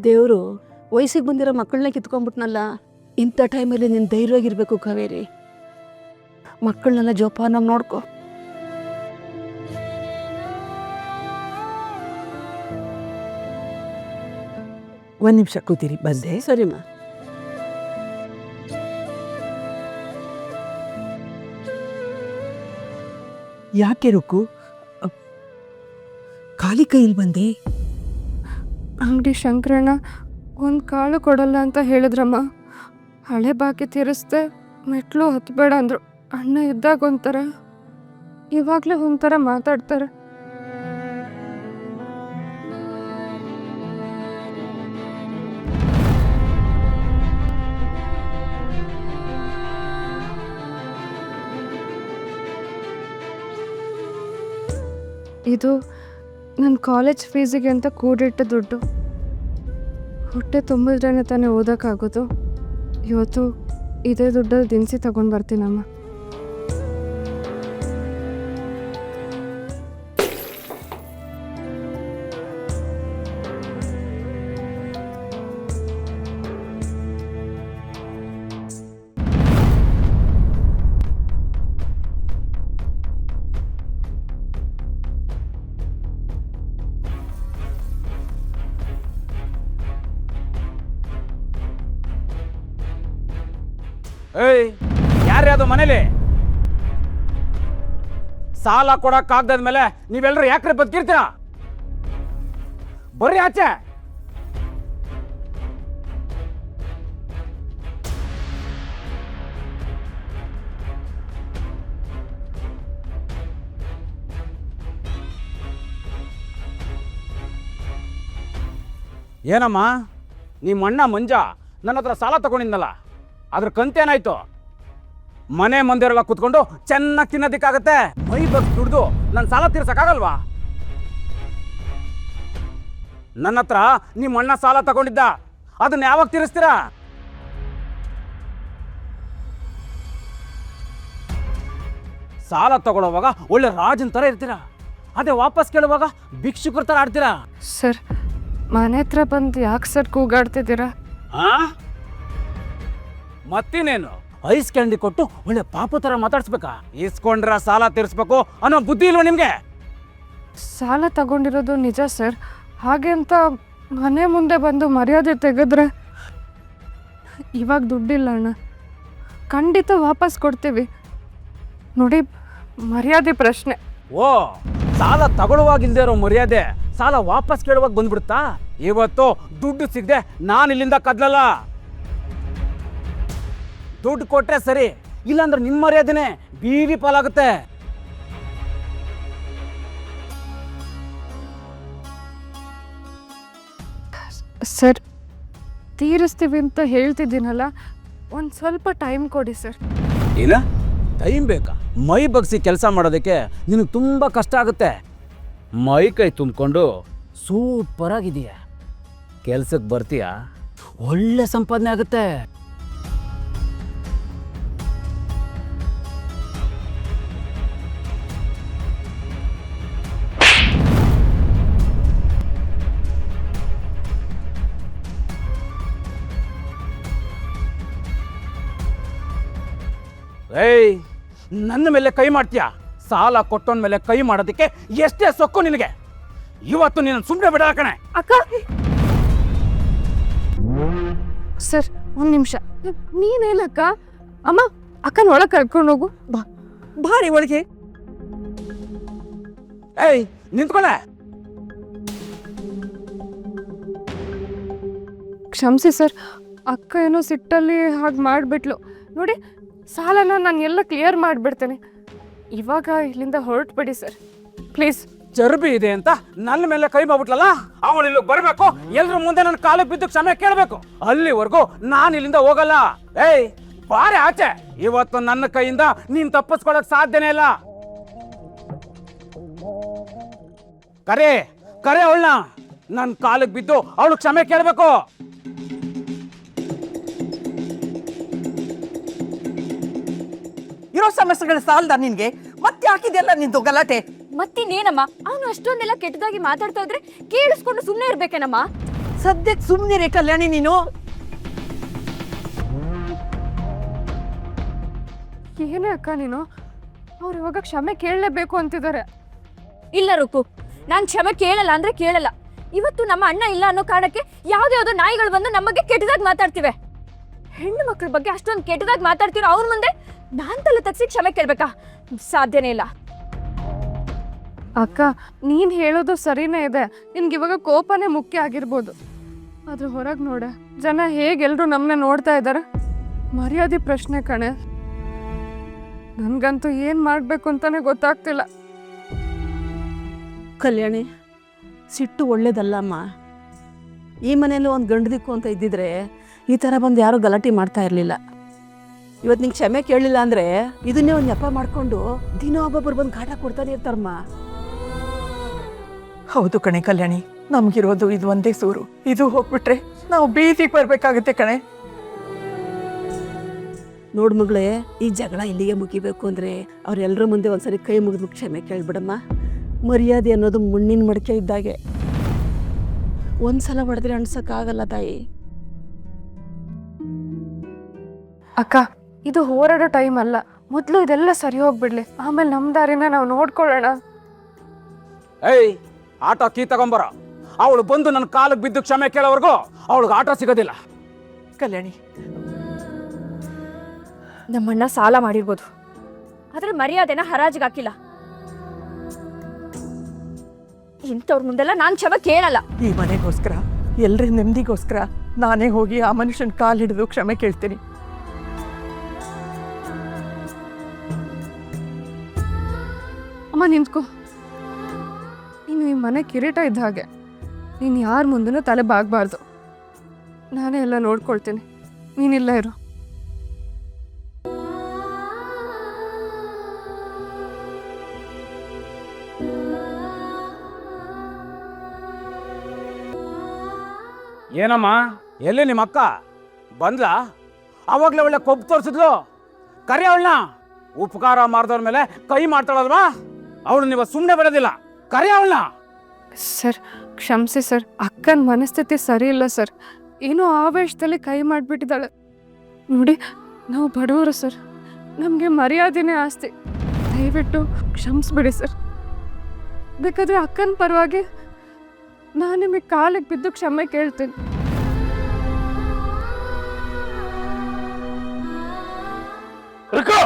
ದೇವರು ವಯಸ್ಸಿಗೆ ಬಂದಿರೋ ಮಕ್ಕಳನ್ನ ಕಿತ್ಕೊಂಡ್ಬಿಟ್ನಲ್ಲ. ಇಂಥ ಟೈಮಲ್ಲಿ ನೀನು ಧೈರ್ಯವಾಗಿರ್ಬೇಕು ಕಾವೇರಿ. ಮಕ್ಕಳನ್ನೆಲ್ಲ ಜೋಪಾನಾಗಿ ನೋಡ್ಕೊ. ಒಂದು ನಿಮಿಷ ಕೂತಿರಿ, ಬಂದೆ. ಸರಿಮ್ಮ. ಯಾಕೆ ರುಕ್ಕು ಖಾಲಿ ಕೈಯಲ್ಲಿ ಬಂದೆ? ಅಂಗಡಿ ಶಂಕರಣ್ಣ ಒಂದು ಕಾಳು ಕೊಡಲ್ಲ ಅಂತ ಹೇಳಿದ್ರಮ್ಮ. ಹಳೆ ಬಾಕಿ ತೀರಿಸ್ದೆ, ಮೆಟ್ಲು ಹತ್ತಬೇಡ ಅಂದರು. ಅಣ್ಣ ಇದ್ದಾಗ ಒಂಥರ, ಇವಾಗಲೇ ಒಂಥರ ಮಾತಾಡ್ತಾರೆ. ಇದು ನನ್ನ ಕಾಲೇಜ್ ಫೀಸಿಗೆ ಅಂತ ಕೂಡಿಟ್ಟ ದುಡ್ಡು. ಹೊಟ್ಟೆ ತುಂಬಿದ್ರೇ ತಾನೇ ಓದೋಕ್ಕಾಗೋದು. ಇವತ್ತು ಇದೇ ದುಡ್ಡಲ್ಲಿ ದಿನಸಿ ತಗೊಂಡು ಬರ್ತೀನಮ್ಮ. ಏಯ್, ಯಾರ್ರೀ ಅದು ಮನೇಲಿ? ಸಾಲ ಕೊಡಕ್ಕಾಗ್ದಾದ್ಮೇಲೆ ನೀವೆಲ್ಲರೂ ಯಾಕ್ರೆ ಬದುಕಿರ್ತೀರ? ಬರ್ರಿ ಆಚೆ. ಏನಮ್ಮ, ನಿಮ್ಮ ಅಣ್ಣ ಮಂಜ ನನ್ನ ಹತ್ರ ಸಾಲ ತಗೊಂಡಿದ್ನಲ್ಲ, ಅದ್ರ ಕಂತೇನಾಯ್ತು? ಮನೆ ಮಂದಿರೆಲ್ಲ ಕುತ್ಕೊಂಡು ಚೆನ್ನಾಗಿ ತಿನ್ನೋದಕ್ಕಾಗತ್ತೆ? ಮೈ ಬಗ್ಸಿ ದುಡ್ದು ನನ್ನ ಸಾಲ ತೀರ್ಸಕ್ಕಾಗಲ್ವಾ? ನನ್ನ ಹತ್ರ ನಿಮ್ಮ ಅಣ್ಣ ಸಾಲ ತಗೊಂಡಿದ್ದ, ಅದನ್ನ ಯಾವಾಗ ತೀರಿಸ್ತೀರಾ? ಸಾಲ ತಗೊಳ್ಳೋವಾಗ ಒಳ್ಳೆ ರಾಜನ್ ಥರ ಇರ್ತೀರಾ, ಅದೇ ವಾಪಸ್ ಕೇಳುವಾಗ ಭಿಕ್ಷುಕರ ಥರ ಆಡ್ತೀರಾ. ಸರ್, ಮನೆ ಹತ್ರ ಬಂದು ಯಾಕೆ ಸರ್ ಕೂಗಾಡ್ತಿದ್ದೀರಾ? ಮತ್ತಿನೇನು, ಐಸ್ ಕ್ಯಾಂಡಿ ಕೊಟ್ಟು ಒಳ್ಳೆ ಪಾಪು ಥರ ಮಾತಾಡ್ಸ್ಬೇಕಾ? ಇಸ್ಕೊಂಡ್ರ ಸಾಲ ತೀರಿಸ್ಬೇಕು ಅನ್ನೋ ಬುದ್ಧಿ ಇಲ್ವ ನಿಮ್ಗೆ? ಸಾಲ ತಗೊಂಡಿರೋದು ನಿಜ ಸರ್. ಹಾಗೆ ಅಂತ ಮನೆ ಮುಂದೆ ಬಂದು ಮರ್ಯಾದೆ ತೆಗೆದ್ರೆ, ಇವಾಗ ದುಡ್ಡಿಲ್ಲ ಅಣ್ಣ, ಖಂಡಿತ ವಾಪಸ್ ಕೊಡ್ತೀವಿ ನೋಡಿ. ಮರ್ಯಾದೆ ಪ್ರಶ್ನೆ. ಓ, ಸಾಲ ತಗೊಳ್ಳುವಾಗಿಲ್ದೇ ಇರೋ ಮರ್ಯಾದೆ ಸಾಲ ವಾಪಸ್ ಕೇಳುವಾಗ ಬಂದ್ಬಿಡುತ್ತಾ? ಇವತ್ತು ದುಡ್ಡು ಸಿಗದೆ ನಾನು ಇಲ್ಲಿಂದ ಕದ್ಲಲ್ಲ. ದುಡ್ಡು ಕೊಟ್ರೆ ಸರಿ, ಇಲ್ಲಾಂದ್ರೆ ನಿಮ್ಮ ಮರ್ಯಾದೆನೆ ಬೀದಿ ಪಾಲಾಗುತ್ತೆ. ಸರ್, ತೀರಿಸ್ತೀವಿ ಅಂತ ಹೇಳ್ತಿದ್ದೀನಲ್ಲ, ಒಂದು ಸ್ವಲ್ಪ ಟೈಮ್ ಕೊಡಿ ಸರ್. ಏನ ಟೈಮ್ ಬೇಕಾ? ಮೈ ಬಗ್ಸಿ ಕೆಲಸ ಮಾಡೋದಕ್ಕೆ ನಿನಗೆ ತುಂಬ ಕಷ್ಟ ಆಗುತ್ತೆ. ಮೈ ಕೈ ತುಂಬಿಕೊಂಡು ಸೂಪರ್ ಆಗಿದೆಯಾ, ಕೆಲ್ಸಕ್ಕೆ ಬರ್ತೀಯಾ, ಒಳ್ಳೆ ಸಂಪಾದನೆ ಆಗುತ್ತೆ. ಏಯ್, ನನ್ನ ಮೇಲೆ ಕೈ ಮಾಡ್ತೀಯಾ? ಸಾಲ ಕೊಟ್ಟೋನ್ ಮೇಲೆ ಕೈ ಮಾಡೋದಕ್ಕೆ ಎಷ್ಟೇ ಸೊಕ್ಕು ನಿನಗೆ? ಇವತ್ತು ನೀನು ಸುಮ್ಮನೆ ಬಿಡಲ್ಲ ಕಣೆ. ಅಕ್ಕ, ಸರ್ ಒಂದು ನಿಮಿಷ. ನೀನೇನಕ್ಕ? ಅಮ್ಮ, ಅಕ್ಕನ ಒಳಗೆ ಕರ್ಕೊಂಡು ಹೋಗು. ಬಾರಿ ಒಳಗೆ. ಏಯ್, ನಿಂತ್ಕೊಳ್ಳೆ. ಕ್ಷಮಿಸಿ ಸರ್, ಅಕ್ಕ ಏನೋ ಸಿಟ್ಟಲ್ಲಿ ಹಾಗೆ ಮಾಡಿಬಿಟ್ಲು ನೋಡಿ. ಸಾಲನ ನಾನು ಎಲ್ಲ ಕ್ಲಿಯರ್ ಮಾಡಿಬಿಡ್ತೇನೆ. ಇವಾಗ ಇಲ್ಲಿಂದ ಹೊರಟ್ಬಿಡಿ ಸರ್, ಪ್ಲೀಸ್. ಚರ್ಬಿ ಇದೆ ಅಂತ ನನ್ನ ಮೇಲೆ ಕೈ ಮಾಡ್ಬಿಟ್ಲಲ್ಲ, ಅವಳು ಇಲ್ಲಿ ಬರಬೇಕು, ಎಲ್ರ ಮುಂದೆ ನನ್ನ ಕಾಲಿಗೆ ಬಿದ್ದು ಕ್ಷಮೆ ಕೇಳಬೇಕು. ಅಲ್ಲಿವರೆಗೂ ನಾನು ಇಲ್ಲಿಂದ ಹೋಗಲ್ಲ. ಏಯ್, ಬಾರೆ ಆಚೆ. ಇವತ್ತು ನನ್ನ ಕೈಯಿಂದ ನೀನ್ ತಪ್ಪಿಸ್ಕೊಳಕ್ ಸಾಧ್ಯನೇ ಇಲ್ಲ. ಕರೆ ಕರೆ ಅವಳನ್ನ, ನನ್ನ ಕಾಲಿಗೆ ಬಿದ್ದು ಅವಳು ಕ್ಷಮೆ ಕೇಳಬೇಕು. ಇರೋ ಸಮಸ್ಯೆಗಳ ಸಾಲದ ನಿನ್ಗೆ ಮತ್ತೆ ಹಾಕಿದೆಲ್ಲ ನಿಂದು ಗಲಾಟೆ. ಮತ್ತಿನ್ನೇನಮ್ಮ, ಅವನು ಅಷ್ಟೊಂದೆಲ್ಲ ಕೆಟ್ಟದಾಗಿ ಮಾತಾಡ್ತಾ ಇದ್ರೆ ಕೇಳಿಸ್ಕೊಂಡು ಸುಮ್ಮನೆ ಇರ್ಬೇಕೇನಮ್ಮ? ಸದ್ಯಕ್ಕೆ ಸುಮ್ಮನಿರೇ ಕಲ್ಯಾಣಿ ನೀನು. ಏನೇ ಅಕ್ಕ ನೀನು, ಅವ್ರು ಇವಾಗ ಕ್ಷಮೆ ಕೇಳಲೇಬೇಕು ಅಂತಿದ್ದಾರೆ. ಇಲ್ಲ ರುಕ್ಕು, ನಾನು ಕ್ಷಮೆ ಕೇಳಲ್ಲ ಅಂದ್ರೆ ಕೇಳಲ್ಲ. ಇವತ್ತು ನಮ್ಮ ಅಣ್ಣ ಇಲ್ಲ ಅನ್ನೋ ಕಾರಣಕ್ಕೆ ಯಾವ್ದ್ಯಾವ್ದೋ ನಾಯಿಗಳು ಬಂದು ನಮ್ಮ ಬಗ್ಗೆ ಕೆಟ್ಟದಾಗಿ ಮಾತಾಡ್ತಿವೆ. ಹೆಣ್ಣು ಮಕ್ಕಳ ಬಗ್ಗೆ ಅಷ್ಟೊಂದು ಕೆಟ್ಟದಾಗಿ ಮಾತಾಡ್ತಿರೋ ಅವ್ರ ಮುಂದೆ ನಾನ್ ತಲೆ ತಗ್ಸಿ ಕ್ಷಮೆ ಕೇಳ್ಬೇಕಾ? ಸಾಧ್ಯನೇ ಇಲ್ಲ. ಅಕ್ಕ, ನೀನು ಹೇಳೋದು ಸರಿನೇ ಇದೆ. ನಿನ್ಗೆ ಇವಾಗ ಕೋಪನೇ ಮುಖ್ಯ ಆಗಿರ್ಬೋದು, ಆದ್ರೆ ಹೊರಗೆ ನೋಡ ಜನ ಹೇಗೆಲ್ರೂ ನಮ್ಮನ್ನ ನೋಡ್ತಾ ಇದ್ದಾರೆ. ಮರ್ಯಾದೆ ಪ್ರಶ್ನೆ ಕಣೆ. ನನಗಂತೂ ಏನು ಮಾಡಬೇಕು ಅಂತಾನೆ ಗೊತ್ತಾಗ್ತಿಲ್ಲ. ಕಲ್ಯಾಣಿ, ಸಿಟ್ಟು ಒಳ್ಳೇದಲ್ಲಮ್ಮ. ಈ ಮನೇಲಿ ಒಂದು ಗಂಡದಿಕ್ಕು ಅಂತ ಇದ್ದಿದ್ರೆ ಈ ಥರ ಬಂದು ಯಾರೂ ಗಲಾಟೆ ಮಾಡ್ತಾ ಇರಲಿಲ್ಲ. ಇವತ್ತು ನಿಂಗೆ ಕ್ಷಮೆ ಕೇಳಲಿಲ್ಲ ಅಂದರೆ ಇದನ್ನೇ ಒಂದು ನೆಪ ಮಾಡಿಕೊಂಡು ದಿನ ಒಬ್ಬೊಬ್ಬರು ಬಂದು ಕಾಟ ಕೊಡ್ತಾನೆ ಇರ್ತಾರಮ್ಮ. ಹೌದು ಕಣೆ ಕಲ್ಯಾಣಿ, ನಮ್ಗಿರೋದು ಇದು ಒಂದೇ ಸೂರು. ಇದು ಹೋಗ್ಬಿಟ್ರೆ ನಾವು ಬೀದಿಗೆ ಬರ್ಬೇಕಾಗುತ್ತೆ ಕಣೆ. ನೋಡು ಮಗಳೇ, ಈ ಜಗಳ ಇಲ್ಲಿಗೆ ಮುಗಿಬೇಕು ಅಂದರೆ ಅವರೆಲ್ಲರ ಮುಂದೆ ಒಂದ್ಸರಿ ಕೈ ಮುಗಿದು ಕ್ಷಮೆ ಕೇಳ್ಬಿಡಮ್ಮ. ಮರ್ಯಾದೆ ಅನ್ನೋದು ಮುಣ್ಣಿನ ಮಡಿಕೆ ಇದ್ದಾಗೆ, ಒಂದ್ಸಲ ಹೊಡೆದ್ರೆ ಅನ್ಸಕ್ಕಾಗಲ್ಲ ತಾಯಿ. ಅಕ್ಕ, ಇದು ಹೋರಾಡೋ ಟೈಮ್ ಅಲ್ಲ. ಮೊದಲು ಇದೆಲ್ಲ ಸರಿ ಹೋಗ್ಬಿಡ್ಲಿ, ಆಮೇಲೆ ನಮ್ಮ ದಾರಿನ ನಾವು ನೋಡ್ಕೊಳ್ಳೋಣ. ಏಯ್, ಆಟೋ ಕೀ ತಗೊಂಬರ. ಅವಳು ಬಂದು ನನ್ನ ಕಾಲಿಗೆ ಬಿದ್ದು ಕ್ಷಮೆ ಕೇಳೋವರೆಗೂ ಅವಳಿಗೆ ಆಟೋ ಸಿಗೋದಿಲ್ಲ. ಕಲ್ಯಾಣಿ, ನಮ್ಮಣ್ಣ ಸಾಲ ಮಾಡಿರ್ಬೋದು, ಆದ್ರೆ ಮರ್ಯಾದೆನ ಹರಾಜಿಗೆ ಹಾಕಿಲ್ಲ. ಇಂಥವ್ರ ಮುಂದೆಲ್ಲ ನಾನು ಕ್ಷಮೆ ಕೇಳಲ್ಲ. ಈ ಮನೆಗೋಸ್ಕರ, ಎಲ್ರ ನೆಮ್ಮದಿಗೋಸ್ಕರ ನಾನೇ ಹೋಗಿ ಆ ಮನುಷ್ಯನ ಕಾಲು ಹಿಡಿದು ಕ್ಷಮೆ ಕೇಳ್ತೀನಿ. ಅಮ್ಮ ನಿಂತ್ಕೋ. ನೀನು ಈ ಮನೆ ಕಿರೀಟ ಇದ್ದ ಹಾಗೆ, ನೀನು ಯಾರ ಮುಂದೂ ತಲೆ ಬಾಗಬಾರ್ದು. ನಾನೇ ಎಲ್ಲ ನೋಡ್ಕೊಳ್ತೀನಿ, ನೀನಿಲ್ಲ ಇರು. ಏನಮ್ಮ, ಎಲ್ಲಿ ನಿಮ್ಮ ಅಕ್ಕ ಬಂದ್ಲಾ? ಅವಾಗಲೇ ಒಳ್ಳೆ ಕೊಬ್ಬು ತೋರಿಸಿದ್ಲು. ಕರಿ ಅವಳನ್ನ. ಉಪಕಾರ ಮಾಡಿದವ್ರ ಮೇಲೆ ಕೈ ಮಾಡ್ತಾಳಲ್ವಾ, ಅವಳು ನೀವು ಸುಮ್ಮನೆ ಬಿಡೋದಿಲ್ಲ. ಕರಿ ಅವಳನ್ನ. ಸರ್, ಕ್ಷಮಿಸಿ ಸರ್. ಅಕ್ಕನ ಮನಸ್ಥಿತಿ ಸರಿ ಇಲ್ಲ ಸರ್. ಏನೋ ಆವೇಶದಲ್ಲಿ ಕೈ ಮಾಡಿಬಿಟ್ಟಿದ್ದಾಳೆ. ನೋಡಿ, ನಾವು ಬಡವರು ಸರ್, ನಮಗೆ ಮರ್ಯಾದೆನೇ ಆಸ್ತಿ. ದಯವಿಟ್ಟು ಕ್ಷಮಿಸ್ಬಿಡಿ ಸರ್. ಬೇಕಾದರೆ ಅಕ್ಕನ ಪರವಾಗಿ ನಾನು ನಿಮಗೆ ಕಾಲಿಗೆ ಬಿದ್ದು ಕ್ಷಮೆ ಕೇಳ್ತೀನಿ. ರುಕು.